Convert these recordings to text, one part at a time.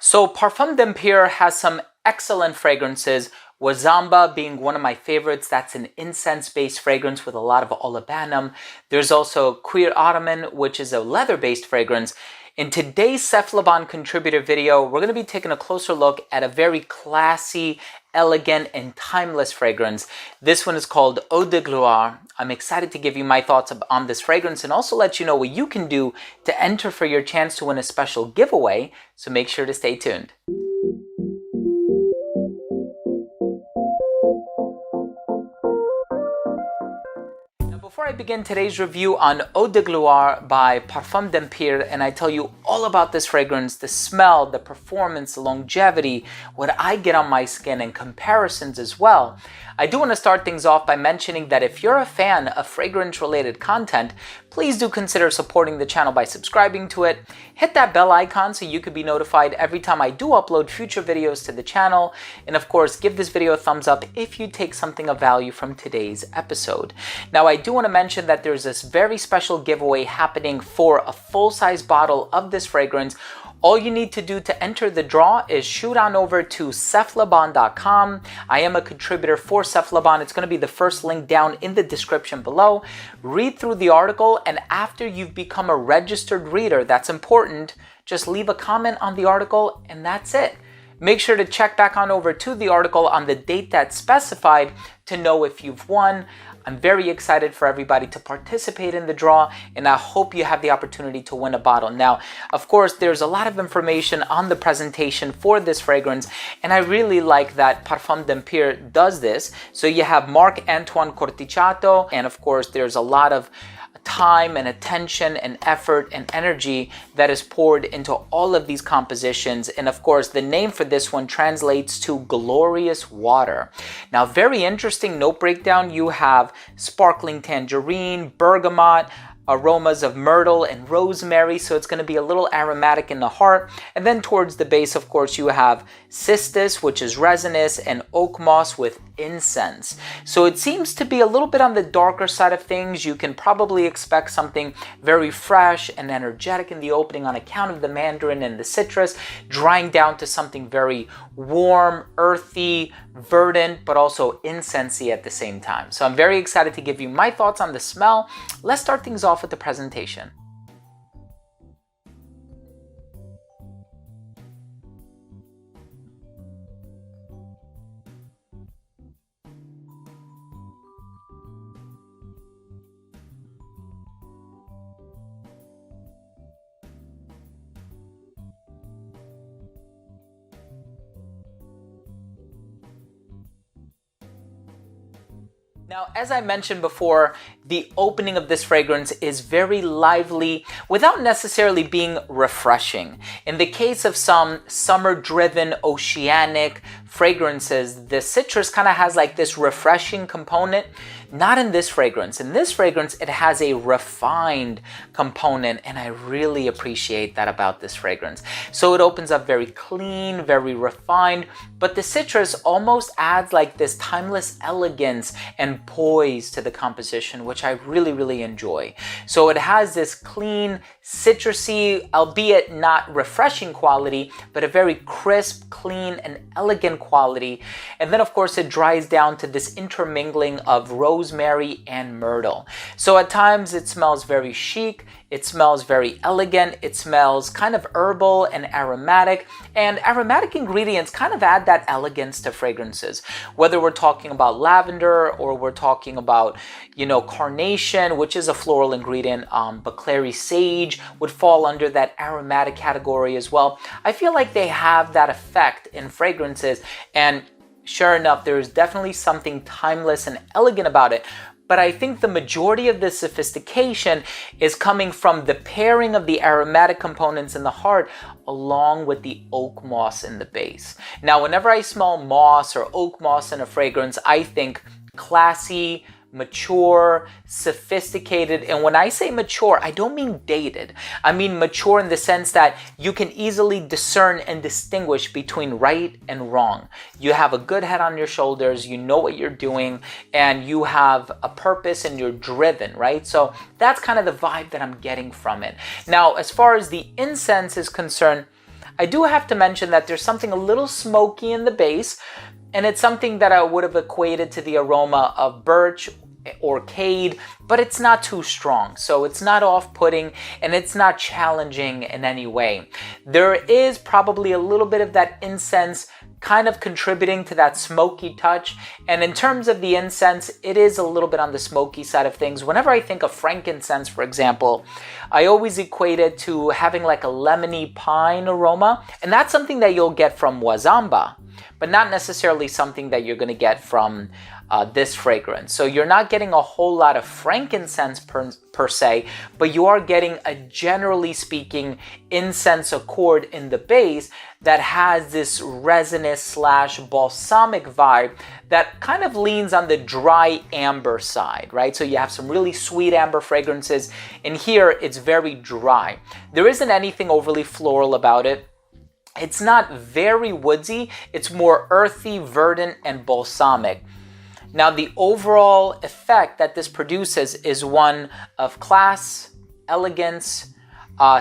So Parfum d'Empire has some excellent fragrances, Wazamba being one of my favorites. That's an incense-based fragrance with a lot of olibanum. There's also Cuir Ottoman, which is a leather-based fragrance. In today's Cephalabon contributor video, we're going to be taking a closer look at a very classy, elegant, and timeless fragrance. This one is called Eau De Gloire. I'm excited to give you my thoughts on this fragrance and also let you know what you can do to enter for your chance to win a special giveaway, so make sure to stay tuned. Before I begin today's review on Eau De Gloire by Parfum d'Empire, and I tell you all about this fragrance, the smell, the performance, the longevity, what I get on my skin, and comparisons as well, I do want to start things off by mentioning that if you're a fan of fragrance-related content, please do consider supporting the channel by subscribing to it. Hit that bell icon so you could be notified every time I do upload future videos to the channel. And of course, give this video a thumbs up if you take something of value from today's episode. Now, I do want to mention that there's this very special giveaway happening for a full-size bottle of this fragrance. All you need to do to enter the draw is shoot on over to cephalabon.com. I am a contributor for Cephalabon. It's going to be the first link down in the description below. Read through the article, and after you've become a registered reader, that's important, just leave a comment on the article, and that's it. Make sure to check back on over to the article on the date that's specified to know if you've won. I'm very excited for everybody to participate in the draw, and I hope you have the opportunity to win a bottle. Now, of course, there's a lot of information on the presentation for this fragrance, and I really like that Parfum d'Empire does this. So you have Marc-Antoine Corticciato, and of course, there's a lot of time and attention and effort and energy that is poured into all of these compositions. And of course, the name for this one translates to glorious water. Now, very interesting note breakdown. You have sparkling tangerine, bergamot, aromas of myrtle and rosemary, so it's going to be a little aromatic in the heart. And then towards the base, of course, you have cistus, which is resinous, and oak moss with incense. So it seems to be a little bit on the darker side of things. You can probably expect something very fresh and energetic in the opening on account of the mandarin and the citrus, drying down to something very warm, earthy, verdant, but also incensey at the same time. So I'm very excited to give you my thoughts on the smell. Let's start things off with the presentation. Now, as I mentioned before, the opening of this fragrance is very lively without necessarily being refreshing. In the case of some summer-driven oceanic fragrances, the citrus kind of has like this refreshing component. Not in this fragrance. In this fragrance, it has a refined component, and I really appreciate that about this fragrance. So it opens up very clean, very refined, but the citrus almost adds like this timeless elegance and poise to the composition, which I really, really enjoy. So it has this clean, citrusy, albeit not refreshing quality, but a very crisp, clean, and elegant quality. And then, of course, it dries down to this intermingling of rosemary and myrtle. So at times it smells very chic, it smells very elegant, it smells kind of herbal and aromatic ingredients kind of add that elegance to fragrances. Whether we're talking about lavender or we're talking about, carnation, which is a floral ingredient, but clary sage would fall under that aromatic category as well. I feel like they have that effect in fragrances, and sure enough, there's definitely something timeless and elegant about it. But I think the majority of the sophistication is coming from the pairing of the aromatic components in the heart along with the oak moss in the base. Now, whenever I smell moss or oak moss in a fragrance, I think classy, mature, sophisticated. And when I say mature, I don't mean dated. I mean mature in the sense that you can easily discern and distinguish between right and wrong. You have a good head on your shoulders, you know what you're doing, and you have a purpose and you're driven, right? So that's kind of the vibe that I'm getting from it. Now, as far as the incense is concerned, I do have to mention that there's something a little smoky in the base, and it's something that I would have equated to the aroma of birch or cade, but it's not too strong, so it's not off-putting and it's not challenging in any way. There is probably a little bit of that incense kind of contributing to that smoky touch, and in terms of the incense, it is a little bit on the smoky side of things. Whenever I think of frankincense, for example, I always equate it to having like a lemony pine aroma, and that's something that you'll get from Wazamba, but not necessarily something that you're going to get from this fragrance. So you're not getting a whole lot of frankincense per se, but you are getting a, generally speaking, incense accord in the base that has this resinous slash balsamic vibe that kind of leans on the dry amber side, right? So you have some really sweet amber fragrances, and here it's very dry. There isn't anything overly floral about it. It's not very woodsy, it's more earthy, verdant, and balsamic. Now, the overall effect that this produces is one of class, elegance,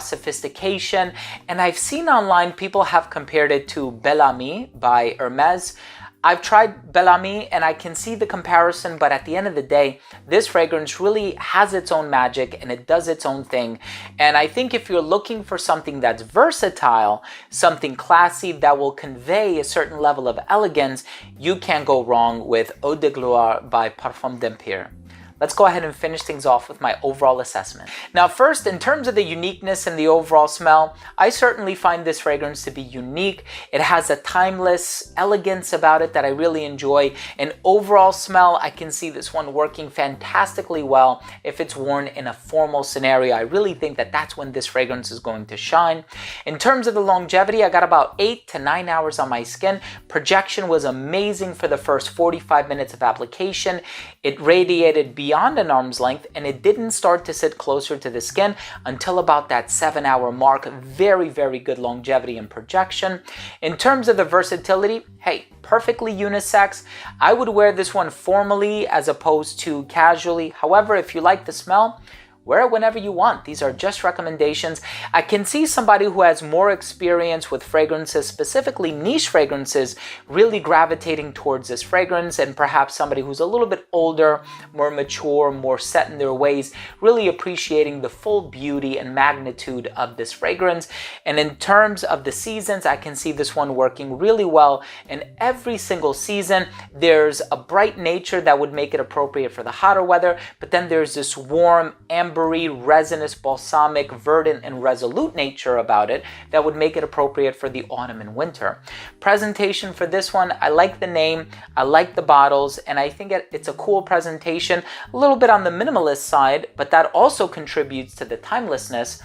sophistication, and I've seen online people have compared it to Bel Ami by Hermes. I've tried Bel Ami and I can see the comparison, but at the end of the day, this fragrance really has its own magic and it does its own thing. And I think if you're looking for something that's versatile, something classy that will convey a certain level of elegance, you can't go wrong with Eau De Gloire by Parfum d'Empire. Let's go ahead and finish things off with my overall assessment. Now, first, in terms of the uniqueness and the overall smell, I certainly find this fragrance to be unique. It has a timeless elegance about it that I really enjoy. An overall smell, I can see this one working fantastically well if it's worn in a formal scenario. I really think that that's when this fragrance is going to shine. In terms of the longevity, I got about 8 to 9 hours on my skin. Projection was amazing for the first 45 minutes of application. It radiated beyond an arm's length, and it didn't start to sit closer to the skin until about that 7-hour mark. Very, very good longevity and projection. In terms of the versatility, hey, perfectly unisex. I would wear this one formally as opposed to casually. However, if you like the smell, wear it whenever you want. These are just recommendations. I can see somebody who has more experience with fragrances, specifically niche fragrances, really gravitating towards this fragrance, and perhaps somebody who's a little bit older, more mature, more set in their ways, really appreciating the full beauty and magnitude of this fragrance. And in terms of the seasons, I can see this one working really well in every single season. There's a bright nature that would make it appropriate for the hotter weather, but then there's this warm, ambery, resinous, balsamic, verdant, and resolute nature about it that would make it appropriate for the autumn and winter. Presentation for this one, I like the name, I like the bottles, and I think it's a cool presentation, a little bit on the minimalist side, but that also contributes to the timelessness.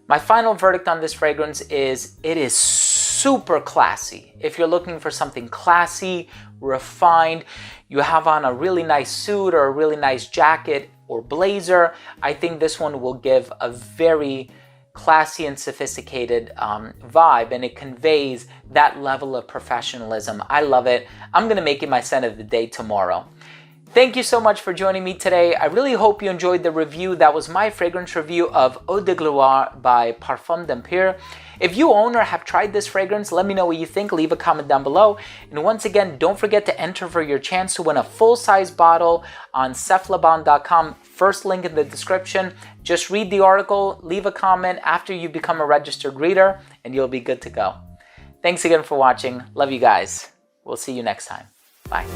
My final verdict on this fragrance is it is super classy. If you're looking for something classy, refined, you have on a really nice suit or a really nice jacket or blazer, I think this one will give a very classy and sophisticated vibe, and it conveys that level of professionalism. I love it. I'm gonna make it my scent of the day tomorrow. Thank you so much for joining me today. I really hope you enjoyed the review. That was my fragrance review of Eau De Gloire by Parfum d'Empire. If you own or have tried this fragrance, let me know what you think. Leave a comment down below. And once again, don't forget to enter for your chance to win a full-size bottle on ceflaban.com. First link in the description. Just read the article, leave a comment after you become a registered reader, and you'll be good to go. Thanks again for watching. Love you guys. We'll see you next time. Bye.